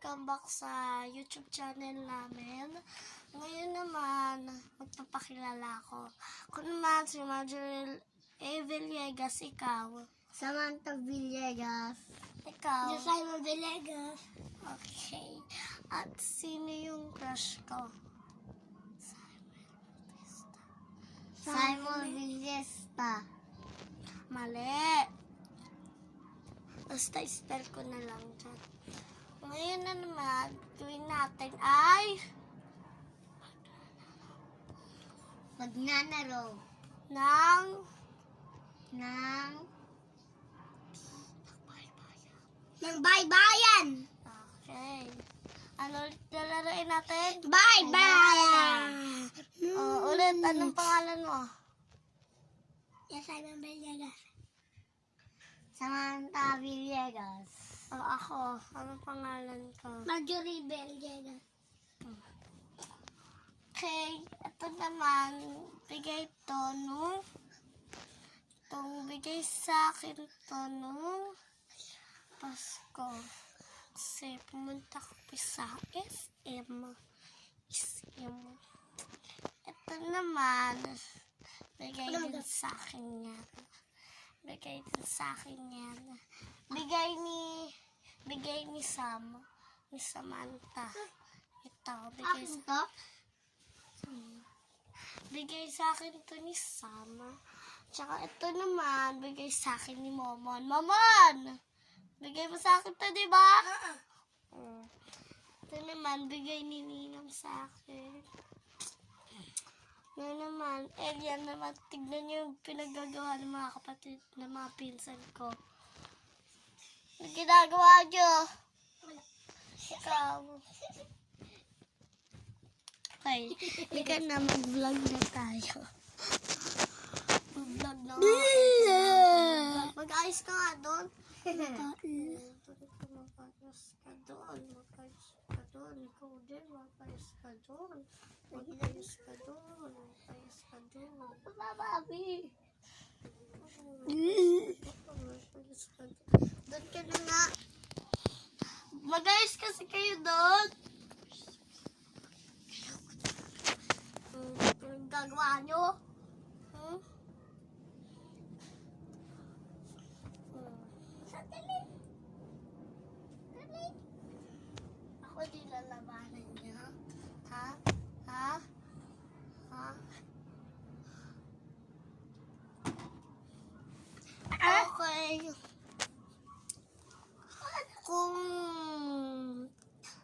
welcome back sa YouTube channel namin. Ngayon naman, magpapakilala ako. Ako naman si Marjorie A. Villegas, ikaw. Samantha Villegas. Ikaw. Simon Villegas. Okay. At sino yung crush ko? Simon Villesta. Mali. Basta spell ko na lang dyan. Ngayon na naman, gawin natin ay Magnanaro ng baybayan. okay. Ano ulit lalaroin natin? Baybayan. Ulit, anong pangalan mo? Simon Villegas. Samantha Villegas. Ako. Anong pangalan ko? Marjorie Villegas. Okay, ito naman, bigay to nung bigay sa akin to nung Pasko. Kasi pumunta ko sa SM. Ito naman, bigay din sa akin yan. Bigay din sa akin yan. Bigay ni Sam. Ni Samantha. Ito, bigay sa akin to ni Sam. Tsaka ito naman, bigay sa akin ni Momon. Momon! Bigay mo sa akin to, di ba? Ito naman, bigay ni Ninang sa akin. Yan naman, yan naman, tignan niyo yung pinaggagawa ng mga kapatid, ng mga pinsan ko. Ang ginagawa niyo? Ikaw. Okay, ika na, mag-vlog na tayo. Mag-vlog na ako. Mag-ayos ka nga doon. Mag-ayos ka doon. Ikaw din, mag-ayos ka doon. Mag-ayos ka doon. Mag-ayos ka doon. Bababi. Doon ka na nga. Mag-ayos kasi kayo doon. Anong gagawa nyo? Ako di lalabanan niya. Ha? Okay. Kung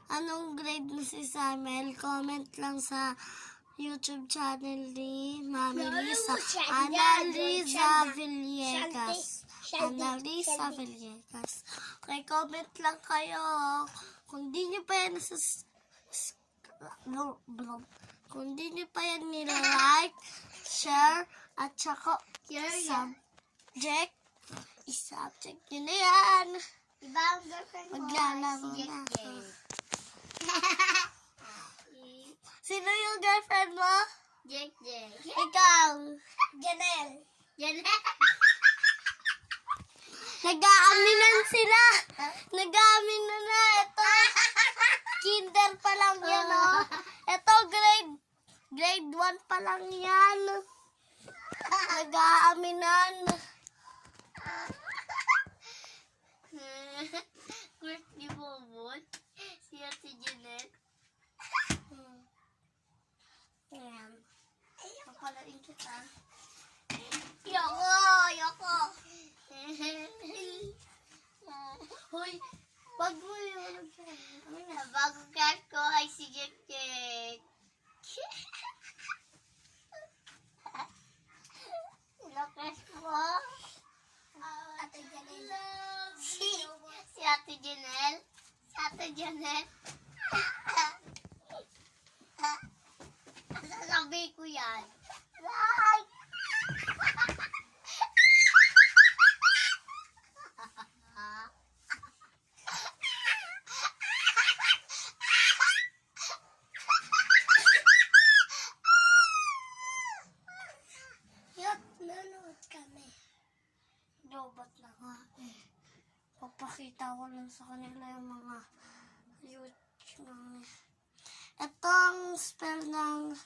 anong grade mo si Samuel, comment lang sa YouTube channel ni Mami Lisa. Annalisa Villegas. Annalisa Villegas. Okay, comment lang kayo. Kung di nyo pa yan kung di nyo pa yan nila-like, share, at saka subject, i-subject nyo na yan. Iba ang girlfriend mo. Maglalaro na ako. Sino yung girlfriend mo? Jake. Ikaw. Janelle. Nag-aaminan sila. Nag-aaminan na. Ito, kinder pa lang yan, oh. Ito, grade 1 pa lang yan. Nag-aaminan. Kurt ni Momon. Si Janelle. Ayan. Papalain kita. Yoko. Hoy, wag mo yun. Bago crush ko ay si Jake. Sino crush mo? Ate Janelle. Si Ate Janelle. Sasabi ko yan. Like! Nanonood kami. Lobat na nga. Papakita ko lang sa kanila yung mga Ito ang spell ng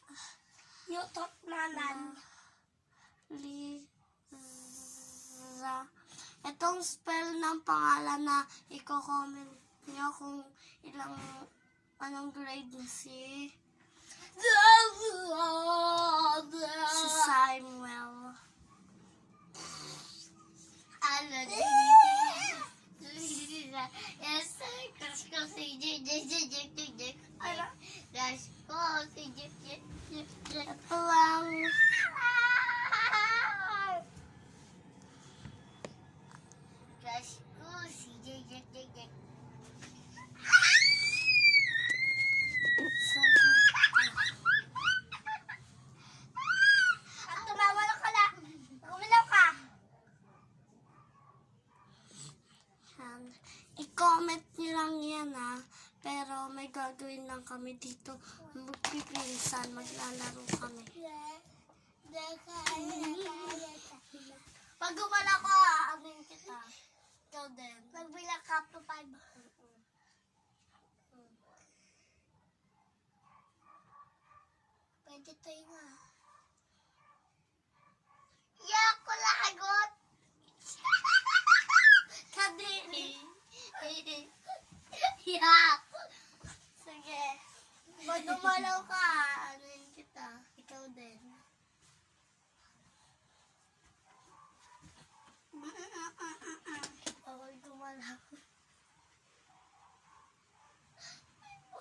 YouTube naman. Liza. Itong spell ng pangalan na i-comment nyo kung anong grade na si Samuel. Ano? Yes, crush ko si Jek. Crush ko si Jek. Ito lang. Crush ko si Jek. At tumawala ka na. Gumilaw ka. I-comment nyo lang yan ha. Pero may gagawin lang kami dito. Magpipinsan, maglalaro kami. Pag gumala ka, amin kita. Ikaw din. Magbilang ka to 5. Pwede tayo nga. Yak ko lagot. Kadiri. Yak. Sige. Pag gumalaw ka, amin kita. Ikaw din. Bawal gumalaw.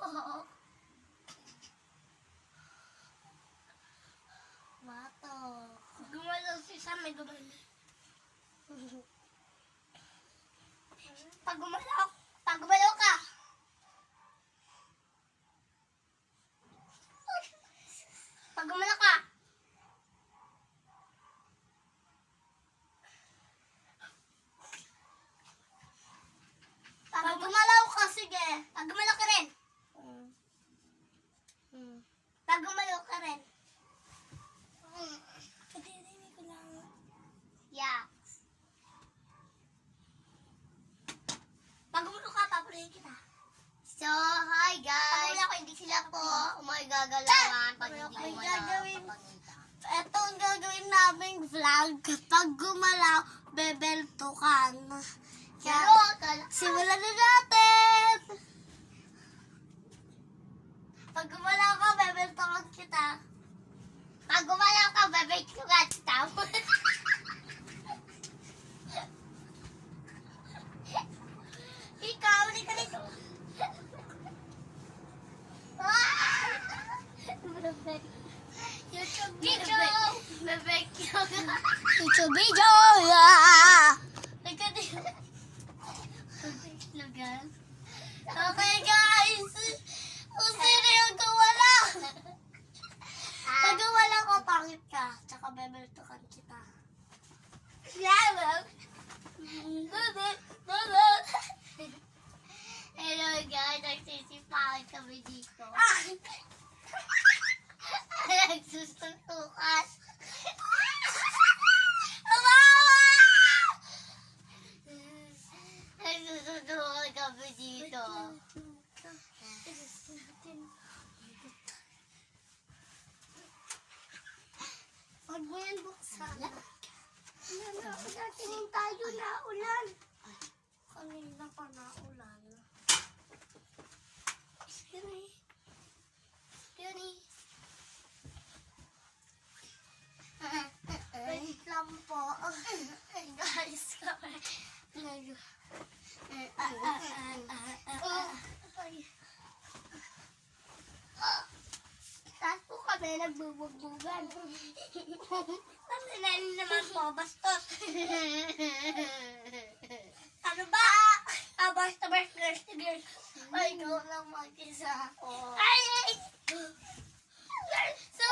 Oh. Mato. Gumalaw si Sam, may gumalaw. Pag gumalaw ka. Pag gumalaw ka. Pag gumalaw ka, sige. Pag gumalaw ka rin. Pag gumalaw ka rin. Kadiri ko lang. Yak. Pag gumalaw ka, paparin kita. So, hi Pag guys. gumalaw ka, hindi sila Po, may gagalawan pag hindi May mo gagawin. napapakita. Ito ang gagawin naming vlog. Kapag gumalaw, bebeltukan. Kaya, Pero, akala- simulan na natin! Pag gumalaw ka, bebeltongan kita. pag gumalaw ka, babait ko ka kita. Ikaw, hindi ka nito. YouTube video. Babait ko. YouTube video! Ikaw dito. Lugan. Okay guys! Kung sino yung gumalaw? Pag gumalaw ko, pangit ka. Tsaka bebeltukan kita. Hello guys, nagsisipakan kami dito. Nagsusuntukan. Nagsusuntukan kami dito. Pag mo yan buksan. Tingin tayo na ulan. Kanina pa na ulan. Wait lang po. Guys, Tapos po kami nagbubugbugan. Tapos naman po, bastos. Ano ba? Basta girls. ay, ikaw lang mag-isa. Ay! So,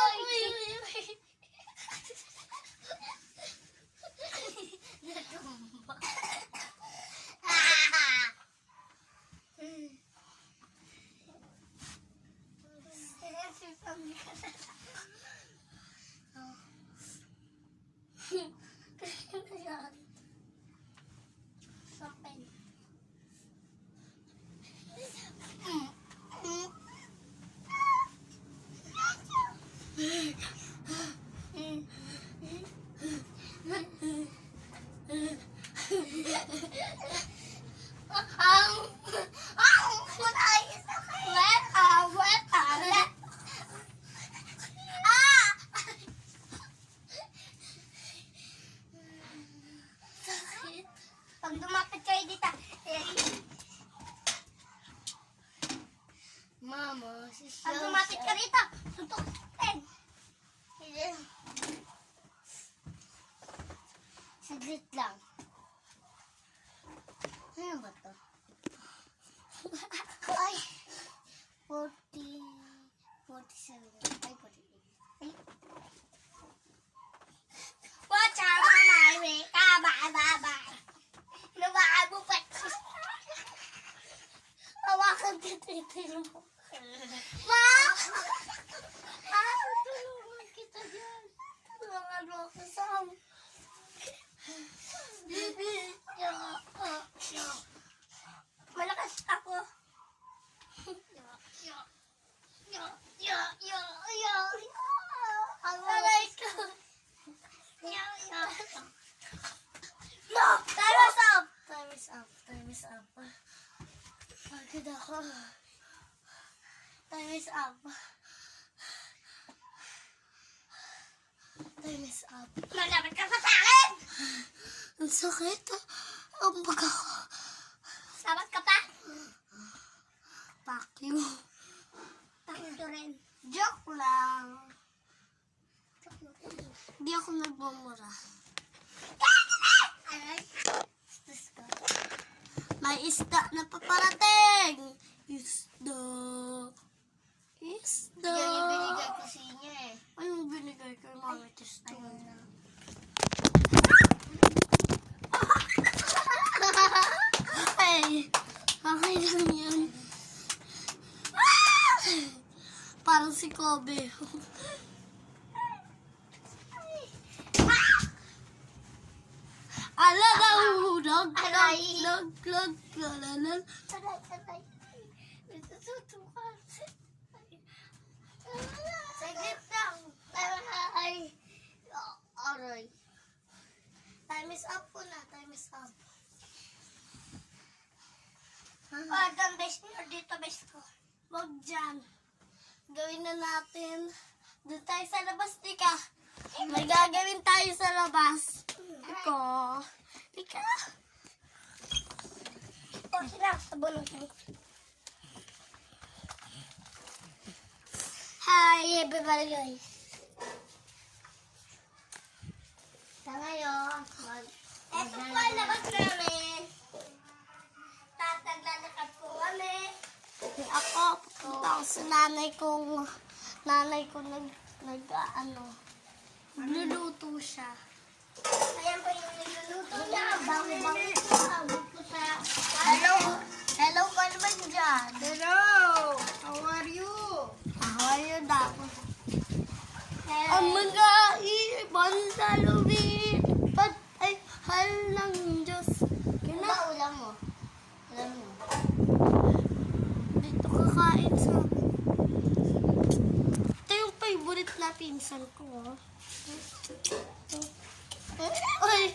mama. Pag lumapit ka rito, suntukin. Saglit lang. Ano ba to? Ay, 47. Ay, 48. Ay, watch out, mama. Bye. Nabaan mo pa. Hawakan tititin mo. Ma! Tulungan kita dyan. Tulungan mo ako, Sam. Bibi. Malakas ako. Aray ko. No! Time is up. Pagod ako. Time is up. Malapit ka pa sa akin! Ang sakit. Ang baga ko. Sabat ka pa? Fuck you. Takot ko rin. Joke lang. Hindi ako nagmumura. Aray. Diyos ko. May isda na paparating. Isda. yan yung binigay ko sa inyo eh. Anong binigay kay Mami Testo? Ayun na. Hey, okay lang yan. Parang si Kobe. Ala na hulog. Aray. Lag. Aray. Nasusutukan. Saglit lang. Aray. Aray. Time is up po na. Time is up. Doon best or dito best ko? Wag dyan. Gawin na natin. Doon tayo sa labas, Tika. May gagawin tayo sa labas. Iko. Tika. Okay lang. Sabulong ko. Hi everybody guys. Sa ngayon, Ito po ang labas namin. Tataglalakad po kami. Ako, pupunta ako sa nanay ko nagluluto siya. Ayan po yung niluluto niya. Bango-bango po. Abot po sa... hello ka naman dyan. Hello! How are you? How are you daw? Ang mga ibang salubin. Ba't ay hal ng Diyos? Ano ba ulam mo? Ulam mo. Dito kakain sa... Ito yung favorite na pinsan ko. Oh. Ay!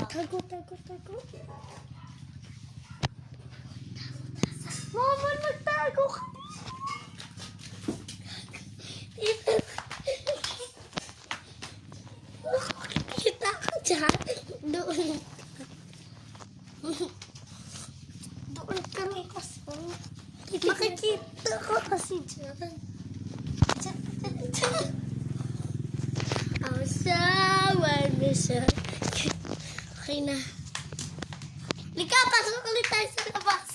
Tago. Mama, magtago ka. Kita ka dyan. Doon. Doon ka rin kasi. Makikita ka kasi dyan. Asawan mo siya. Okay na. Lika, pasok ulit tayo sa labas.